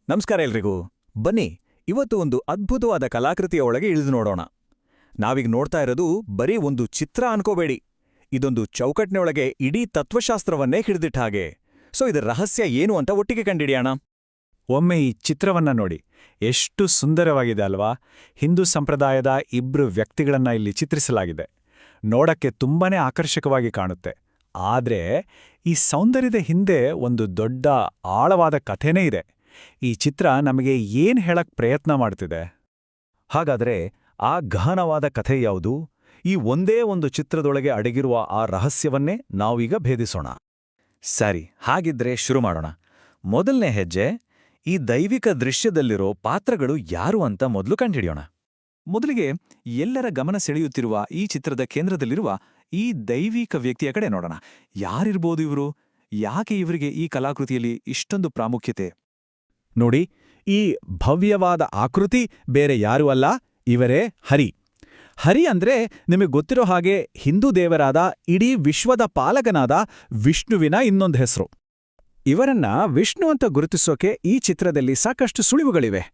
ನಮಸ್ಕಾರ ಎಲ್ರಿಗೂ. ಬನ್ನಿ, ಇವತ್ತು ಒಂದು ಅದ್ಭುತವಾದ ಕಲಾಕೃತಿಯ ಒಳಗೆ ಇಳಿದು ನೋಡೋಣ. ನಾವೀಗ ನೋಡ್ತಾ ಇರೋದು ಬರೀ ಒಂದು ಚಿತ್ರ ಅನ್ಕೋಬೇಡಿ. ಇದೊಂದು ಚೌಕಟ್ಟಿನೊಳಗೆ ಇಡೀ ತತ್ವಶಾಸ್ತ್ರವನ್ನೇ ಹಿಡಿದಿಟ್ಟ ಹಾಗೆ. ಸೊ ಇದರ ರಹಸ್ಯ ಏನು ಅಂತ ಒಟ್ಟಿಗೆ ಕಂಡಿಡಿಯೋಣ. ಒಮ್ಮೆ ಈ ಚಿತ್ರವನ್ನ ನೋಡಿ, ಎಷ್ಟು ಸುಂದರವಾಗಿದೆ ಅಲ್ವಾ? ಹಿಂದೂ ಸಂಪ್ರದಾಯದ ಇಬ್ರು ವ್ಯಕ್ತಿಗಳನ್ನ ಇಲ್ಲಿ ಚಿತ್ರಿಸಲಾಗಿದೆ. ನೋಡಕ್ಕೆ ತುಂಬಾನೇ ಆಕರ್ಷಕವಾಗಿ ಕಾಣುತ್ತೆ. ಆದ್ರೆ ಈ ಸೌಂದರ್ಯದ ಹಿಂದೆ ಒಂದು ದೊಡ್ಡ ಆಳವಾದ ಕಥೆನೇ ಇದೆ. ಈ ಚಿತ್ರ ನಮಗೆ ಏನ್ ಹೇಳಕ್ ಪ್ರಯತ್ನ ಮಾಡ್ತಿದೆ? ಹಾಗಾದ್ರೆ ಆ ಗಹನವಾದ ಕಥೆ ಯಾವುದು? ಈ ಒಂದೇ ಒಂದು ಚಿತ್ರದೊಳಗೆ ಅಡಗಿರುವ ಆ ರಹಸ್ಯವನ್ನೇ ನಾವೀಗ ಭೇದಿಸೋಣ. ಸರಿ, ಹಾಗಿದ್ರೆ ಶುರು ಮಾಡೋಣ. ಮೊದಲನೇ ಹೆಜ್ಜೆ, ಈ ದೈವಿಕ ದೃಶ್ಯದಲ್ಲಿರೋ ಪಾತ್ರಗಳು ಯಾರು ಅಂತ ಮೊದಲು ಕಂಡುಹಿಡಿಯೋಣ. ಮೊದಲಿಗೆ ಎಲ್ಲರ ಗಮನ ಸೆಳೆಯುತ್ತಿರುವ ಈ ಚಿತ್ರದ ಕೇಂದ್ರದಲ್ಲಿರುವ ಈ ದೈವಿಕ ವ್ಯಕ್ತಿಯ ಕಡೆ ನೋಡೋಣ. ಯಾರಿರ್ಬೋದು ಇವರು? ಯಾಕೆ ಇವರಿಗೆ ಈ ಕಲಾಕೃತಿಯಲ್ಲಿ ಇಷ್ಟೊಂದು ಪ್ರಾಮುಖ್ಯತೆ? ನೋಡಿ, ಈ ಭವ್ಯವಾದ ಆಕೃತಿ ಬೇರೆ ಯಾರೂ ಅಲ್ಲ, ಇವರೇ ಹರಿ. ಹರಿ ಅಂದ್ರೆ ನಿಮಗೆ ಗೊತ್ತಿರೋ ಹಾಗೆ ಹಿಂದೂ ದೇವರಾದ ಇಡೀ ವಿಶ್ವದ ಪಾಲಕನಾದ ವಿಷ್ಣುವಿನ ಇನ್ನೊಂದು ಹೆಸರು. ಇವರನ್ನ ವಿಷ್ಣು ಅಂತ ಗುರುತಿಸೋಕೆ ಈ ಚಿತ್ರದಲ್ಲಿ ಸಾಕಷ್ಟು ಸುಳಿವುಗಳಿವೆ.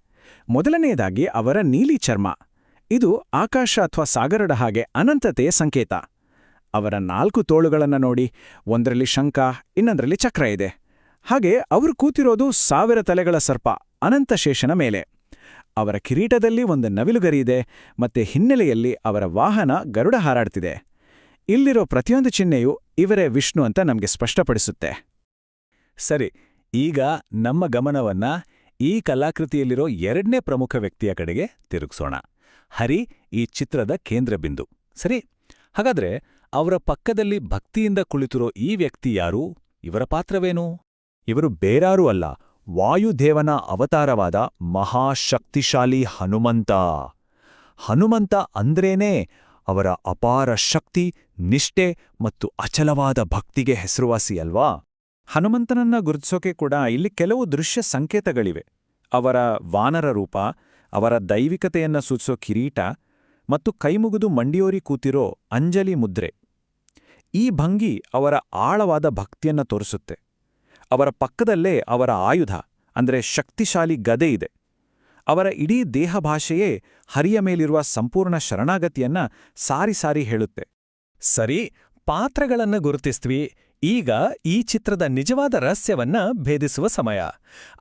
ಮೊದಲನೆಯದಾಗಿ ಅವರ ನೀಲಿ ಚರ್ಮ. ಇದು ಆಕಾಶ ಅಥವಾ ಸಾಗರದ ಹಾಗೆ ಅನಂತತೆಯ ಸಂಕೇತ. ಅವರ 4 ತೋಳುಗಳನ್ನ ನೋಡಿ, ಒಂದರಲ್ಲಿ ಶಂಖ, ಇನ್ನೊಂದರಲ್ಲಿ ಚಕ್ರ ಇದೆ. ಹಾಗೆ ಅವರು ಕೂತಿರೋದು 1000 ತಲೆಗಳ ಸರ್ಪ ಅನಂತಶೇಷನ ಮೇಲೆ. ಅವರ ಕಿರೀಟದಲ್ಲಿ ಒಂದು ನವಿಲುಗರಿ ಇದೆ, ಮತ್ತೆ ಹಿನ್ನೆಲೆಯಲ್ಲಿ ಅವರ ವಾಹನ ಗರುಡ ಹಾರಾಡ್ತಿದೆ. ಇಲ್ಲಿರೋ ಪ್ರತಿಯೊಂದು ಚಿಹ್ನೆಯೂ ಇವರೇ ವಿಷ್ಣು ಅಂತ ನಮಗೆ ಸ್ಪಷ್ಟಪಡಿಸುತ್ತೆ. ಸರಿ, ಈಗ ನಮ್ಮ ಗಮನವನ್ನ ಈ ಕಲಾಕೃತಿಯಲ್ಲಿರೋ ಎರಡನೇ ಪ್ರಮುಖ ವ್ಯಕ್ತಿಯ ಕಡೆಗೆ ತಿರುಗಿಸೋಣ. ಹರಿ ಈ ಚಿತ್ರದ ಕೇಂದ್ರಬಿಂದು. ಸರಿ, ಹಾಗಾದ್ರೆ ಅವರ ಪಕ್ಕದಲ್ಲಿ ಭಕ್ತಿಯಿಂದ ಕುಳಿತಿರೋ ಈ ವ್ಯಕ್ತಿ ಯಾರು? ಇವರ ಪಾತ್ರವೇನು? ಇವರು ಬೇರಾರೂ ಅಲ್ಲ, ವಾಯುದೇವನ ಅವತಾರವಾದ ಮಹಾಶಕ್ತಿಶಾಲಿ ಹನುಮಂತ. ಹನುಮಂತ ಅಂದ್ರೇನೇ ಅವರ ಅಪಾರ ಶಕ್ತಿ, ನಿಷ್ಠೆ ಮತ್ತು ಅಚಲವಾದ ಭಕ್ತಿಗೆ ಹೆಸರುವಾಸಿ ಅಲ್ವಾ? ಹನುಮಂತನನ್ನ ಗುರುತಿಸೋಕೆ ಕೂಡ ಇಲ್ಲಿ ಕೆಲವು ದೃಶ್ಯ ಸಂಕೇತಗಳಿವೆ. ಅವರ ವಾನರ ರೂಪ, ಅವರ ದೈವಿಕತೆಯನ್ನ ಸೂಚಿಸೋ ಕಿರೀಟ ಮತ್ತು ಕೈಮುಗಿದು ಮಂಡಿಯೋರಿ ಕೂತಿರೋ ಅಂಜಲಿ ಮುದ್ರೆ. ಈ ಭಂಗಿ ಅವರ ಆಳವಾದ ಭಕ್ತಿಯನ್ನ ತೋರಿಸುತ್ತೆ. ಅವರ ಪಕ್ಕದಲ್ಲೇ ಅವರ ಆಯುಧ ಅಂದ್ರೆ ಶಕ್ತಿಶಾಲಿ ಗದೆ ಇದೆ. ಅವರ ಇಡೀ ದೇಹಭಾಷೆಯೇ ಹರಿಯ ಮೇಲಿರುವ ಸಂಪೂರ್ಣ ಶರಣಾಗತಿಯನ್ನ ಸಾರಿ ಸಾರಿ ಹೇಳುತ್ತೆ. ಸರಿ, ಪಾತ್ರಗಳನ್ನ ಗುರುತಿಸ್ತೀವಿ. ಈಗ ಈ ಚಿತ್ರದ ನಿಜವಾದ ರಹಸ್ಯವನ್ನ ಭೇದಿಸುವ ಸಮಯ.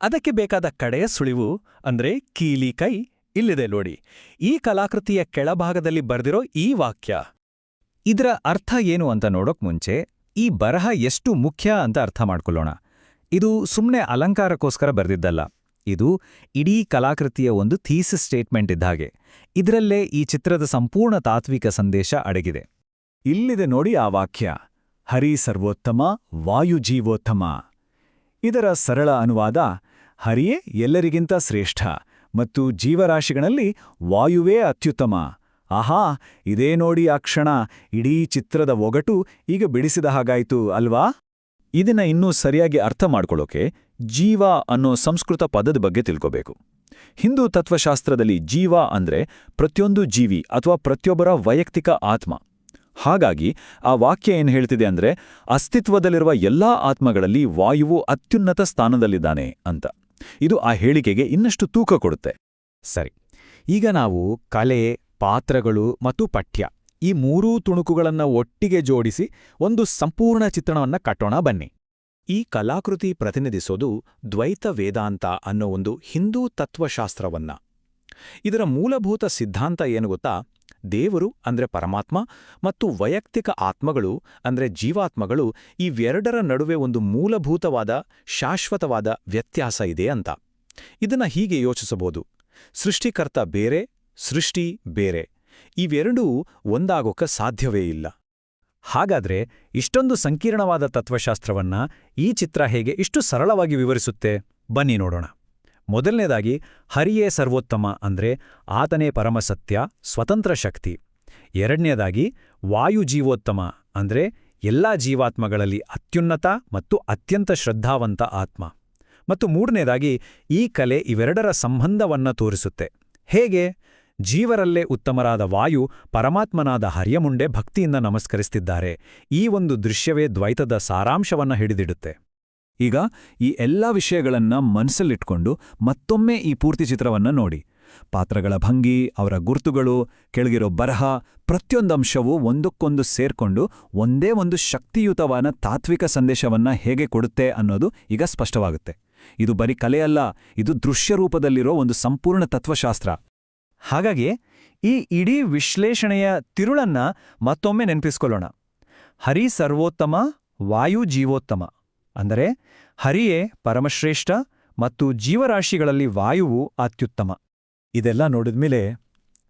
ಅದಕ್ಕೆ ಬೇಕಾದ ಕಡೆಯ ಸುಳಿವು ಅಂದ್ರೆ ಕೀಲಿ ಕೈ ಇಲ್ಲಿದೆ ನೋಡಿ. ಈ ಕಲಾಕೃತಿಯ ಕೆಳಭಾಗದಲ್ಲಿ ಬರೆದಿರೋ ಈ ವಾಕ್ಯ. ಇದರ ಅರ್ಥ ಏನು ಅಂತ ನೋಡೋಕ್ ಮುಂಚೆ ಈ ಬರಹ ಎಷ್ಟು ಮುಖ್ಯ ಅಂತ ಅರ್ಥ ಮಾಡ್ಕೊಳ್ಳೋಣ. ಇದು ಸುಮ್ಮನೆ ಅಲಂಕಾರಕ್ಕೋಸ್ಕರ ಬರೆದಿದ್ದಲ್ಲ. ಇದು ಇಡೀ ಕಲಾಕೃತಿಯ ಒಂದು ಥೀಸಿಸ್ ಸ್ಟೇಟ್ಮೆಂಟ್ ಇದ್ದಾಗೆ. ಇದರಲ್ಲೇ ಈ ಚಿತ್ರದ ಸಂಪೂರ್ಣ ತಾತ್ವಿಕ ಸಂದೇಶ ಅಡಗಿದೆ. ಇಲ್ಲಿದೆ ನೋಡಿ ಆ ವಾಕ್ಯ: ಹರಿ ಸರ್ವೋತ್ತಮ, ವಾಯು ಜೀವೋತ್ತಮ. ಇದರ ಸರಳ ಅನುವಾದ: ಹರಿಯೇ ಎಲ್ಲರಿಗಿಂತ ಶ್ರೇಷ್ಠ ಮತ್ತು ಜೀವರಾಶಿಗಳಲ್ಲಿ ವಾಯುವೇ ಅತ್ಯುತ್ತಮ. ಆಹಾ, ಇದೇ ನೋಡಿ ಆ ಕ್ಷಣ ಇಡೀ ಚಿತ್ರದ ಒಗಟು ಈಗ ಬಿಡಿಸಿದ ಹಾಗಾಯ್ತು ಅಲ್ವಾ? ಇದನ್ನ ಇನ್ನೂ ಸರಿಯಾಗಿ ಅರ್ಥ ಮಾಡ್ಕೊಳ್ಳೋಕೆ ಜೀವ ಅನ್ನೋ ಸಂಸ್ಕೃತ ಪದದ ಬಗ್ಗೆ ತಿಳ್ಕೋಬೇಕು. ಹಿಂದೂ ತತ್ವಶಾಸ್ತ್ರದಲ್ಲಿ ಜೀವ ಅಂದ್ರೆ ಪ್ರತಿಯೊಂದು ಜೀವಿ ಅಥವಾ ಪ್ರತಿಯೊಬ್ಬರ ವೈಯಕ್ತಿಕ ಆತ್ಮ. ಹಾಗಾಗಿ ಆ ವಾಕ್ಯ ಏನು ಹೇಳ್ತಿದೆ ಅಂದ್ರೆ, ಅಸ್ತಿತ್ವದಲ್ಲಿರುವ ಎಲ್ಲಾ ಆತ್ಮಗಳಲ್ಲಿ ವಾಯುವು ಅತ್ಯುನ್ನತ ಸ್ಥಾನದಲ್ಲಿದ್ದಾನೆ ಅಂತ. ಇದು ಆ ಹೇಳಿಕೆಗೆ ಇನ್ನಷ್ಟು ತೂಕ ಕೊಡುತ್ತೆ. ಸರಿ, ಈಗ ನಾವು ಕಲೆ, ಪಾತ್ರಗಳು ಮತ್ತು ಪಠ್ಯ ಈ 3 ತುಣುಕುಗಳನ್ನ ಒಟ್ಟಿಗೆ ಜೋಡಿಸಿ ಒಂದು ಸಂಪೂರ್ಣ ಚಿತ್ರಣವನ್ನ ಕಟ್ಟೋಣ ಬನ್ನಿ. ಈ ಕಲಾಕೃತಿ ಪ್ರತಿನಿಧಿಸೋದು ದ್ವೈತ ವೇದಾಂತ ಅನ್ನೋ ಒಂದು ಹಿಂದೂ ತತ್ವಶಾಸ್ತ್ರವನ್ನ. ಇದರ ಮೂಲಭೂತ ಸಿದ್ಧಾಂತ ಏನು ಗೊತ್ತಾ? ದೇವರು ಅಂದ್ರೆ ಪರಮಾತ್ಮ ಮತ್ತು ವೈಯಕ್ತಿಕ ಆತ್ಮಗಳು ಅಂದ್ರೆ ಜೀವಾತ್ಮಗಳು, ಇವೆರಡರ ನಡುವೆ ಒಂದು ಮೂಲಭೂತವಾದ ಶಾಶ್ವತವಾದ ವ್ಯತ್ಯಾಸ ಇದೆ ಅಂತ. ಇದನ್ನ ಹೀಗೆ ಯೋಚಿಸಬಹುದು: ಸೃಷ್ಟಿಕರ್ತ ಬೇರೆ, ಸೃಷ್ಟಿ ಬೇರೆ. ಇವೆರಡೂ ಒಂದಾಗೋಕ ಸಾಧ್ಯವೇ ಇಲ್ಲ. ಹಾಗಾದ್ರೆ ಇಷ್ಟೊಂದು ಸಂಕೀರ್ಣವಾದ ತತ್ವಶಾಸ್ತ್ರವನ್ನ ಈ ಚಿತ್ರ ಹೇಗೆ ಇಷ್ಟು ಸರಳವಾಗಿ ವಿವರಿಸುತ್ತೆ? ಬನ್ನಿ ನೋಡೋಣ. ಮೊದಲನೇದಾಗಿ, ಹರಿಯೇ ಸರ್ವೋತ್ತಮ ಅಂದ್ರೆ ಆತನೇ ಪರಮಸತ್ಯ, ಸ್ವತಂತ್ರ ಶಕ್ತಿ. ಎರಡನೇದಾಗಿ, ವಾಯು ಜೀವೋತ್ತಮ ಅಂದ್ರೆ ಎಲ್ಲಾ ಜೀವಾತ್ಮಗಳಲ್ಲಿ ಅತ್ಯುನ್ನತ ಮತ್ತು ಅತ್ಯಂತ ಶ್ರದ್ಧಾವಂತ ಆತ್ಮ. ಮತ್ತು ಮೂರನೇದಾಗಿ, ಈ ಕಲೆ ಇವೆರಡರ ಸಂಬಂಧವನ್ನ ತೋರಿಸುತ್ತೆ. ಹೇಗೆ? ಜೀವರಲ್ಲೇ ಉತ್ತಮರಾದ ವಾಯು ಪರಮಾತ್ಮನಾದ ಹರಿಯ ಮುಂದೆ ಭಕ್ತಿಯಿಂದ ನಮಸ್ಕರಿಸ್ತಿದ್ದಾರೆ. ಈ ಒಂದು ದೃಶ್ಯವೇ ದ್ವೈತದ ಸಾರಾಂಶವನ್ನ ಹಿಡಿದಿಡುತ್ತೆ. ಈಗ ಈ ಎಲ್ಲ ವಿಷಯಗಳನ್ನ ಮನಸ್ಸಲ್ಲಿಟ್ಕೊಂಡು ಮತ್ತೊಮ್ಮೆ ಈ ಪೂರ್ತಿ ಚಿತ್ರವನ್ನ ನೋಡಿ. ಪಾತ್ರಗಳ ಭಂಗಿ, ಅವರ ಗುರುತುಗಳು, ಕೆಳಗಿರೋ ಬರಹ, ಪ್ರತಿಯೊಂದಂಶವೂ ಒಂದಕ್ಕೊಂದು ಸೇರ್ಕೊಂಡು ಒಂದೇ ಒಂದು ಶಕ್ತಿಯುತವಾದ ತಾತ್ವಿಕ ಸಂದೇಶವನ್ನ ಹೇಗೆ ಕೊಡುತ್ತೆ ಅನ್ನೋದು ಈಗ ಸ್ಪಷ್ಟವಾಗುತ್ತೆ. ಇದು ಬರೀ ಕಲೆಯಲ್ಲ, ಇದು ದೃಶ್ಯ ರೂಪದಲ್ಲಿರೋ ಒಂದು ಸಂಪೂರ್ಣ ತತ್ವಶಾಸ್ತ್ರ. ಹಾಗಾಗಿ ಈ ಇಡೀ ವಿಶ್ಲೇಷಣೆಯ ತಿರುಳನ್ನ ಮತ್ತೊಮ್ಮೆ ನೆನಪಿಸ್ಕೊಳ್ಳೋಣ. ಹರಿ ಸರ್ವೋತ್ತಮ, ವಾಯು ಜೀವೋತ್ತಮ. ಅಂದರೆ ಹರಿಯೇ ಪರಮಶ್ರೇಷ್ಠ ಮತ್ತು ಜೀವರಾಶಿಗಳಲ್ಲಿ ವಾಯುವು ಅತ್ಯುತ್ತಮ. ಇದೆಲ್ಲ ನೋಡಿದ್ಮೇಲೆ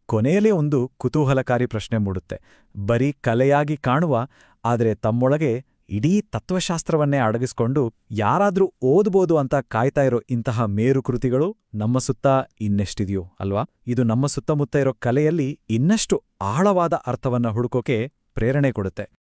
ಕೊನೆಯಲ್ಲೇ ಒಂದು ಕುತೂಹಲಕಾರಿ ಪ್ರಶ್ನೆ ಮೂಡುತ್ತೆ. ಬರೀ ಕಲೆಯಾಗಿ ಕಾಣುವ, ಆದರೆ ತಮ್ಮೊಳಗೆ ಇಡೀ ತತ್ವಶಾಸ್ತ್ರವನ್ನೇ ಅಡಗಿಸ್ಕೊಂಡು ಯಾರಾದ್ರೂ ಓದ್ಬೋದು ಅಂತ ಕಾಯ್ತಾ ಇರೋ ಇಂತಹ ಮೇರು ಕೃತಿಗಳು ನಮ್ಮ ಸುತ್ತ ಇನ್ನೆಷ್ಟಿದೆಯೋ ಅಲ್ವಾ? ಇದು ನಮ್ಮ ಸುತ್ತಮುತ್ತ ಇರೋ ಕಲೆಯಲ್ಲಿ ಇನ್ನಷ್ಟು ಆಳವಾದ ಅರ್ಥವನ್ನ ಹುಡುಕೋಕೆ ಪ್ರೇರಣೆ ಕೊಡುತ್ತೆ.